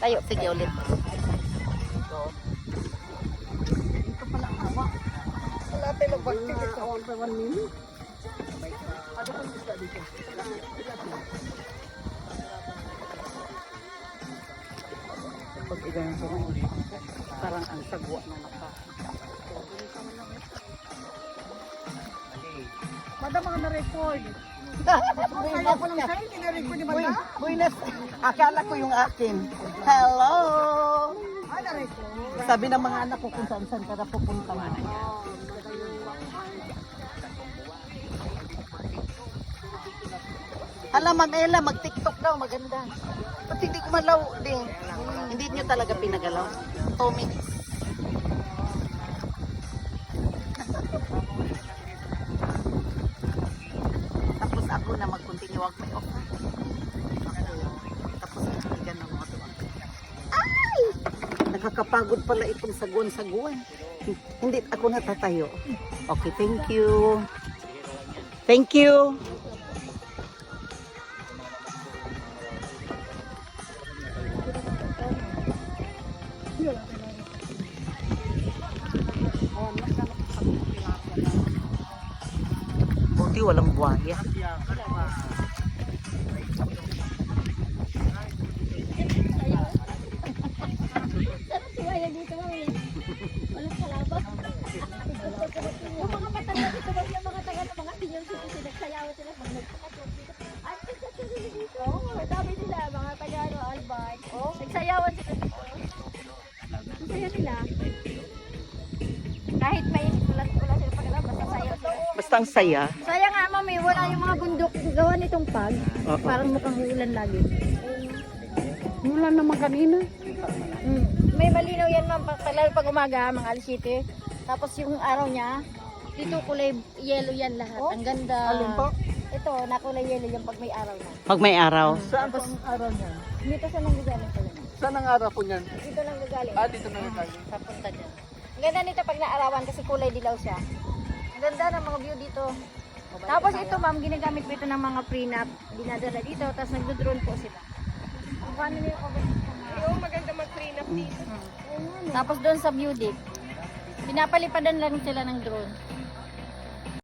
Tayo, sige ulit. Ito pala ang hawa. Wala tayo mag-bakit ito. Awan pa 1 minute. Ano kung gusto dito? Pag iganyan ko parang ang sagwa na naka. Madam, mga na-record. Kaya ko lang sa'yo, tinarecord ni Madam. Buenas. Akala ko yung akin. Hello. Ah, na-record. Sabi ng mga anak ko kung saan ka na pupunta mo. Alam, Ma'am Ella, mag-TikTok daw, maganda. Ba't hindi ko malaw din? Hindi nyo talaga pinagalaw. 2 minutes. Tapos ako na mag-continue, wag may off. Tapos ako ganun mga tuwa. Ay! Nakakapagod pala itong saguan-saguan. Hindi ako natatayo. Okay, thank you. Thank you. Buti walang buhaya. Kaya dito eh. Walang kalabas. Yung mga matanda dito, yung mga taga ng mga senior citizen, nagsayaw sila pag nagpakatulog dito. Ay, nagsasayaw dito. Sabi nila, mga taga Albay. Nagsayawan sila dito. Ang saya nila. Kahit may ulan sila pagkala, basta sayaw sila. Basta ang saya. Saya nga mami, wala yung mga bundok gawa nitong pag. Oo. Parang mukhang ulan lagi. Ulan naman kanina. May malinaw yan ma'am, lalo pag umaga, mga alas 7. Tapos yung araw niya, dito kulay yellow yan lahat. Ang ganda. Alin po? Ito, nakulay yellow yan pag may araw na. Pag may araw. Saan po ang araw niya? Dito sa nang gagaling pala. Saan ang araw po niyan? Dito lang gagaling. Ah, dito na nagkali. Papunta dyan. Ang ganda nito pag naarawan kasi kulay dilaw siya. Ang ganda ng mga view dito. Tapos ito ma'am, ginagamit ko ito ng mga prenup. Dinadala dito, tapos nagdo-drone po sila. Kung paano nila Oo, maganda mag-prenup dito. Tapos doon sa view deck, pinapalipadan lang sila ng drone.